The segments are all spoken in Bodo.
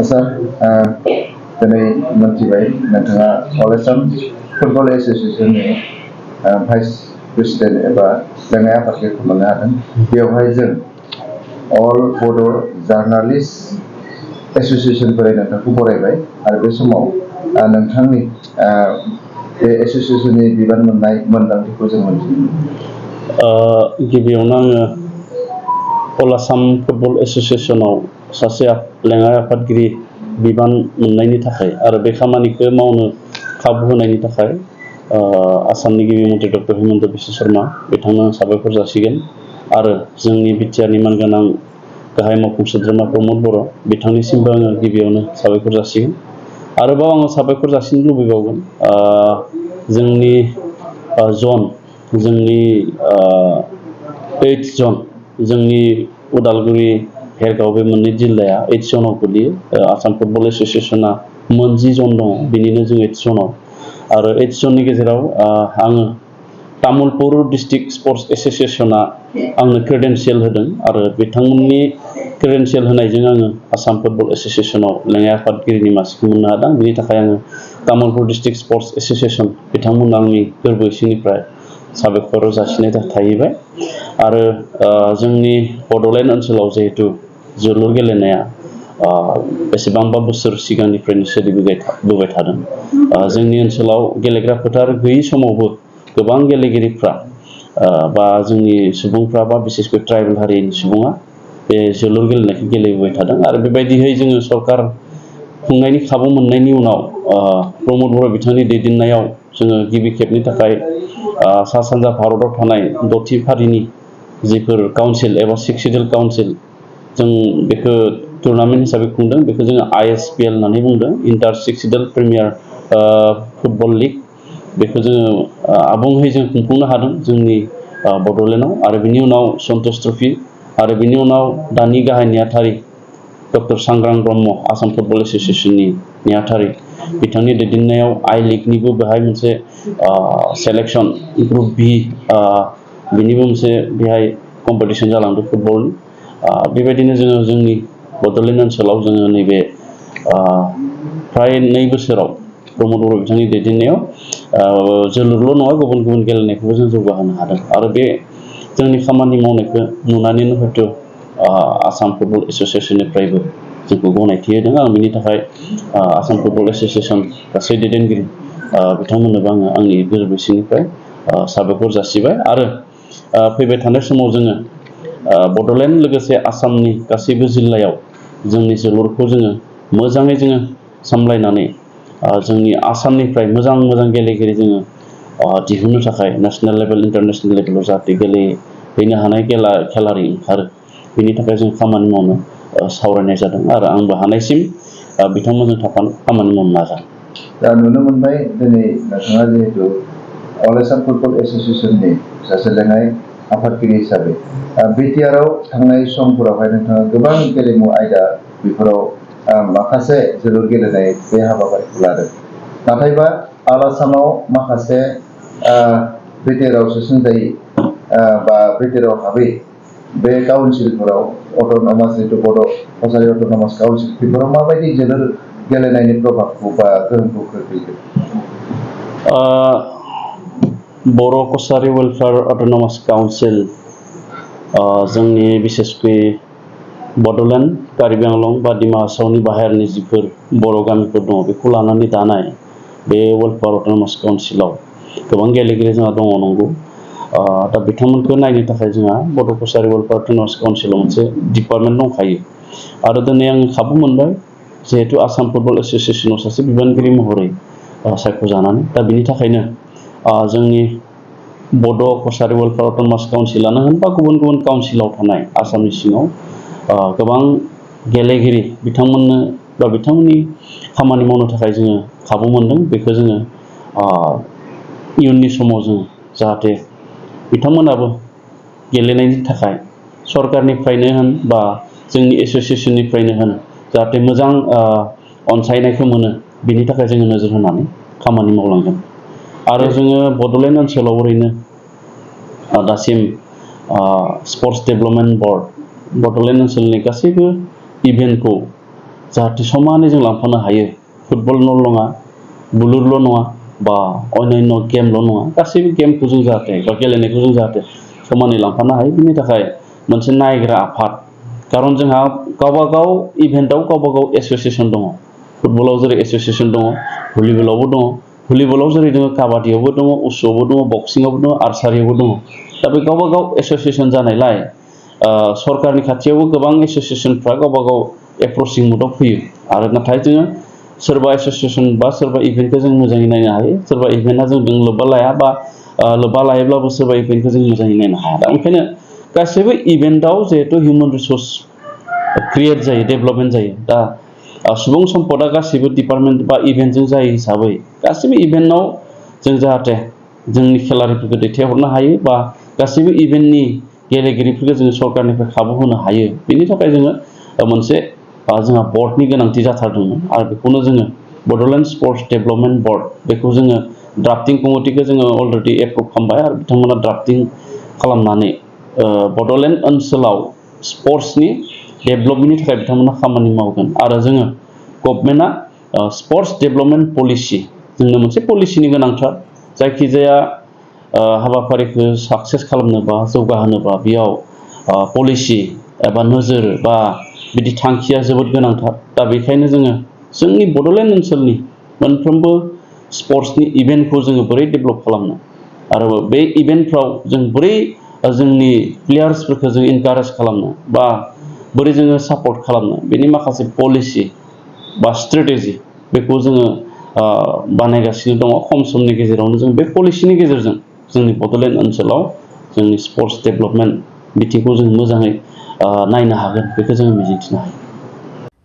आसा दिनै मोनथिबाय नोंथाङा अल आसाम फुटबल एसोसिएशननि भाइस प्रेसिडेन्ट एबा लेङाइ आफादगिरिखौ मोननो हादों। बेवहाय जों अल बड' जार्नालिस्ट एसोसिएशनफोरा नोंथांखौ बरायबाय आरो बे समाव नोंथांनि बे एसोसिएशननि बिबान मोननाय मोनदांथिखौ जों मोनथियो। गिबियावनो आङो अल आसाम फुटबल एसोसिएशनाव सासे लेङाइ आफादगिरि बिबान मोननायनि थाखाय आरो बे खामानिखौ मावनो खाबु होनायनि थाखाय आसामनि गिबि मन्थ्रि डक्टर हिमन्त बिश्व शर्मा बिथांनो साबायखर जासिगोन आरो जोंनि बिटिआरनि मानगोनां गाहाय मावफुं सोद्रोमा रमद बरन बिथांनिसिमबो आङो गिबियावनो साबायखर जासिगोन। आरोबाव आङो साबायखर जासिनो लुबैबावगोन जोंनि जोंनि 8 जन जोंनि उदालगुरि भेरगाव बे मोननै जिल्लाया 8 जनाव गोलैयो। आसाम फुटबल एसोसिएशना 10 जन दङ, बिनिनो जों 8 जनाव आरो 8 जननि गेजेराव आङो तामुलपुर डिस्ट्रिक्ट स्पर्ट्स एसोसिएशना आंनो क्रेडेन्सियेल होदों आरो बिथांमोननि क्रेडेन्सियेल होनायजों आङो आसाम फुटबल एसोसिएशनाव लेङाइ आफादगिरिनि मासिखौ मोननो हादों। बिनि थाखाय आङो तामुलपुर डिस्ट्रिक्ट स्पर्ट्स एसोसिएशन बिथांमोननो आंनि गोरबो सिंनिफ्राय साबायखर जासिनाय थाहैबाय। आरो जोंनि बड'लेण्ड ओनसोलाव जिहेतु जोलुर गेलेनाया बेसेबांबा बोसोर सिगांनिफ्रायनो सोलिबोबाय थादों। जोंनि ओनसोलाव गेलेग्रा फोथार गैयै समावबो गोबां गेलेगिरिफ्रा बा जोंनि सुबुंफ्रा बा बिसेसकै ट्राइबेल हारिनि सुबुङा बे जोलुर गेलेनायखौ गेलेबोबाय थादों आरो बेबायदियै जोङो सरकार खुंनायनि खाबु मोननायनि उनाव प्रमद बर' बिथांनि दैदेननायाव जोङो गिबि खेबनि थाखाय सा सानजा भारताव थानाय 6थि फारिनि जिफोर काउन्सिल एबा 6 सिडिउल काउन्सिल जों बेखौ टुर्नामेन्ट हिसाबै खुंदों। बेखौ जोङो ISPL होननानै बुंदों, inter 6 schedule premier football league. बेखौ जोङो आबुङै जों खुंफुंनो हादों जोंनि बड'लेण्डआव आरो बिनि उनाव सन्तोष ट्रफि आरो बिनि उनाव दानि गाहाय नेहाथारि डक्टर सांग्रां ब्रह्म आसाम फुटबल एसोसिएशननि नेहाथारि बिथांनि दैदेननायाव आइ लिगनिबो बेहाय मोनसे सेलेक्सन ग्रुप बि बिनिबो मोनसे बेहाय कम्पिटिसन जालांदों फुटबलनि। बेबायदिनो जोङो जोंनि बड'लेण्ड ओनसोलाव जोङो नैबे फ्राय 2 बोसोराव प्रमद बर' बिथांनि दैदेननायाव जोलुरल' नङा गुबुन गुबुन गेलेनायखौबो जों जौगाहोनो हादों आरो बे जोंनि खामानि मावनायखौ नुनानैनो हयथ' आसाम फुटबल एसोसिएशननिफ्रायबो जोंखौ गनायथि होदों। आं बिनि थाखाय आसाम फुटबल एसोसिएशन गासै दैदेनगिरि बिथांमोननोबो आङो आंनि गोरबो सिंनिफ्राय साबायखर जासिबाय आरो फैबाय थानाय समाव जोङो बड'लेण्ड लोगोसे आसामनि गासैबो जिल्लायाव जोंनि जोलुरखौ जोङो मोजाङै जोङो सामलायनानै जोंनि आसामनिफ्राय मोजां मोजां गेलेगिरि जोङो दिहुननो थाखाय नेसनेल लेभेल इन्टारनेसनेल लेभेलाव जाहाथे गेलेहैनो हानाय खेलारि ओंखारो बेनि थाखाय जों खामानि मावनो सावरायनाय जादों आरो आंबो हानायसिम बिथांमोनजों खामानि मावनो नाजागोन। दा नुनो मोनबाय दिनै नोंथाङा जिहेतु अल आसाम फुटबल एसोसिएशननि सासे लेङाइ आफादगिरि हिसाबै बिटिआरआव थांनाय समफोरावहाय नोंथाङा गोबां गेलेमु आयदा बेफोराव माखासे जोलुर गेलेनाय बे हाबाफारिखौ लादों। नाथायबा अल आसामाव माखासे बिटिआरआव सोसनजायै बा बिटिआरआव हाबै बे काउन्सिलफोराव अट'नमास जितु बड' कसारि अट'नमास काउन्सिल बेफोराव माबायदि जोलुर गेलेनायनि प्रभाबखौ बा गोहोमखौ खोख्लैदों? बर' कसारि वेलफेयार अट'नमास काउन्सिल जोंनि बिसेसकै बड'लेण्ड कार्बि आंलं बा डिमा हासावनि बाहेरनि जिफोर बर' गामिफोर दङ बेखौ लानानै दानाय बे वेलफेयार अट'नमास काउन्सिलाव गोबां गेलेगिरि जोंहा दङ नंगौ। दा बिथांमोनखौ नायनो थाखाय जोंहा बड' कसारि वेलफेयार अट'नमास काउन्सिलाव मोनसे डिपार्टमेन्ट दंखायो आरो दिनै आं खाबु मोनबाय जिहेतु आसाम फुटबल एसोसिएशनाव सासे बिबानगिरि महरै सायख'जानानै। दा बिनि थाखायनो जोंनि बड' कसारि वेलफेयार अट'नमास काउन्सिलानो होन बा गुबुन गुबुन काउन्सिलाव थानाय आसामनि सिङाव गोबां गेलेगिरि बिथांमोननो बा बिथांमोननि खामानि मावनो थाखाय जोङो खाबु मोनदों। बेखौ जोङो इयुननि समाव जों जाहाथे बिथांमोनाबो गेलेनायनि थाखाय सरकारनिफ्रायनो होन बा जोंनि एसोसिएशननिफ्रायनो होन जाहाथे मोजां अनसायनायखौ मोनो बिनि थाखाय जोङो नोजोर होनानै खामानि मावलांगोन। आरो जोङो बड'लेण्ड ओनसोलाव ओरैनो दासिम स्पर्ट्स डेभेलपमेन्ट बर्ड बड'लेण्ड ओनसोलनि गासैबो इभेन्टखौ जाहाथे समानै जों लांफानो हायो फुटबलल' नङा बुलुरल' नङा बा अन्यान्य गेमल' नङा गासैबो गेमखौ जों जाहाथे बा गेलेनायखौ जों जाहाथे समानै लांफानो हायो बिनि थाखाय मोनसे नायग्रा आफाद खारन जोंहा गावबागाव इभेन्टआव गावबागाव एसोसिएसन दङ फुटबलाव जेरै एसोसिएसन दङ भलिबलावबो दङ भलिबलाव जेरै दङ काबादियावबो दङ उसुआवबो दङ बक्सिंआवबो दङ आर्सारियावबो दङ दा बे गावबागाव एसोसिएसन जानायलाय सरकारनि खाथियावबो गोबां एसोसिएसनफ्रा गावबागाव एप्रचिं मुडआव फैयो आरो नाथाय जोङो सोरबा एसोसिएसन बा सोरबा इभेन्टखौ जों मोजाङै नायनो हायो सोरबा इभेन्टआ जोंजों लोब्बा लाया बा लोब्बा लायोब्लाबो सोरबा इभेन्टखौ जों मोजाङै नायनो हाया दा ओंखायनो गासैबो इभेन्टआव जिहेथु हिउमेन रिसोर्स क्रिएट जायो डेभेलपमेन्ट जायो दा सुबुं सम्पदा गासैबो डिपार्टमेन्ट बा इभेन्टजों जायो हिसाबै गासैबो इभेन्टआव जों जाहाथे जोंनि खेलारिफोरखौ दैथायहरनो हायो बा गासैबो इभेन्टनि गेलेगिरिफोरखौ जोङो सरकारनिफ्राय खाबु होनो हायो बेनि थाखाय जोङो मोनसे जोंहा बर्डनि गोनांथि जाथारदोंमोन आरो बेखौनो जोङो बड'लेण्ड स्पर्ट्स डेभेलपमेन्ट बर्ड बेखौ जोङो ड्राफ्टिं कमिटिखौ जोङो अलरेडि एप्रुभ खालामबाय आरो बिथांमोना ड्राफ्टिं खालामनानै बड'लेण्ड ओनसोलाव स्पर्ट्सनि डेभेलपमेन्टनि थाखाय बिथांमोना खामानि मावगोन आरो जोङो गभर्नमेन्टआ स्पर्ट्स डेभेलपमेन्ट पलिसि जोंनो मोनसे पलिसिनि गोनांथार जायखिजाया हाबाफारिखौ साक्सेस खालामनोबा जौगाहोनोबा बेयाव पलिसि एबा नोजोर बा बिदि थांखिया जोबोद गोनांथार दा बेखायनो जोङो जोंनि बड'लेण्ड ओनसोलनि मोनफ्रोमबो स्पर्ट्सनि इभेन्टखौ जोङो बोरै डेभेलप खालामनो आरो बे इभेन्टफ्राव जों बोरै जोंनि प्लेयार्सफोरखौ जों इनकारेज खालामनो बा बोरै जोङो सापर्ट खालामनो बेनि माखासे पलिसि बा स्ट्रेटेजि बेखौ जोङो बानायगासिनो दङ खम समनि गेजेरावनो जों बे पलिसिनि गेजेरजों जोंनि बड'लेण्ड ओनसोलाव जोंनि स्पर्ट्स डेभेलपमेन्ट बिथिंखौ जों मोजाङै नायनो हागोन बेखौ जोङो मिजिंथिनो हायो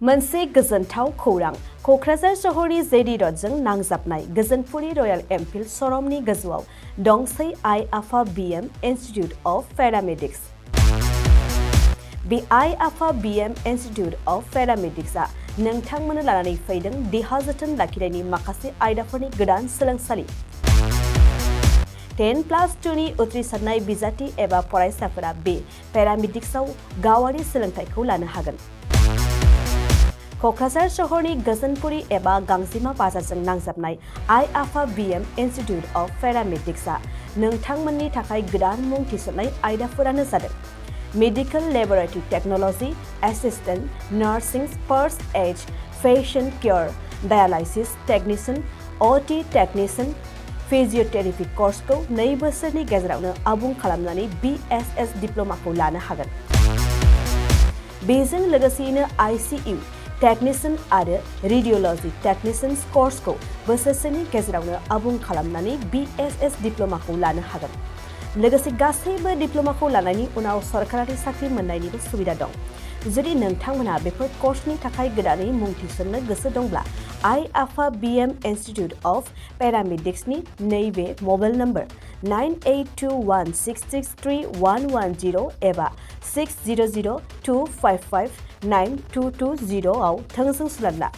मोनसे गोजोनथाव खौरां क'क्राझार सहरनि जेडि रडजों नांजाबनाय गोजोनपुरि रयेल एनफिल्ड श'रुमनि गोजौआव दंसै आइ आफा बिएम इन्स्टिट्युट अफ पेरामेडिक्स बे आइ आफा बिएम इन्स्टिट्युट अफ पेरामेडिक्सआ नोंथांमोननो लानानै फैदों देहा जोथोन लाखिनायनि माखासे आयदाफोरनि गोदान सोलोंसालि 10+2नि उथ्रिसारनाय बिजाथि एबा फरायसाफोरा बे पेरामेडिक्सआव गावारि सोलोंथाइखौ लानो हागोन क'क्राझार सहरनि गोजोनपुरि एबा गांजिमा बाजारजों नांजाबनाय आइ आफा बिएम इन्स्टिट्युट अफ पेरामेडिक्सआ नोंथांमोननि थाखाय गोदान मुं थिसननाय आयदाफोरानो जादों medical laboratory technology assistant nursing first aid patient care dialysis technician OT technician physiotherapy कर्सखौ 2 बोसोरनि गेजेरावनो आबुं खालामनानै BSS डिप्ल'माखौ लानो हागोन बेजों लोगोसेयैनो ICU टेक्निशियन आरो रेडियोल'जि टेक्निशियन्स कर्सखौ बोसोरसेनि गेजेरावनो आबुं खालामनानै BSS डिप्ल'माखौ लानो हागोन लोगोसे गासैबो डिप्ल'माखौ लानायनि उनाव सरकारि साख्रि मोननायनिबो सुबिदा दं जुदि नोंथांमोना बेफोर कर्सनि थाखाय गोदानै मुं थिसननो गोसो दंब्ला आइ आफा बिएम इन्स्टिट्युट अफ पेरामेडिक्सनि नैबे मबाइल नम्बर 9821663110 एबा 6002559220 आव थोंजों सुलाद ला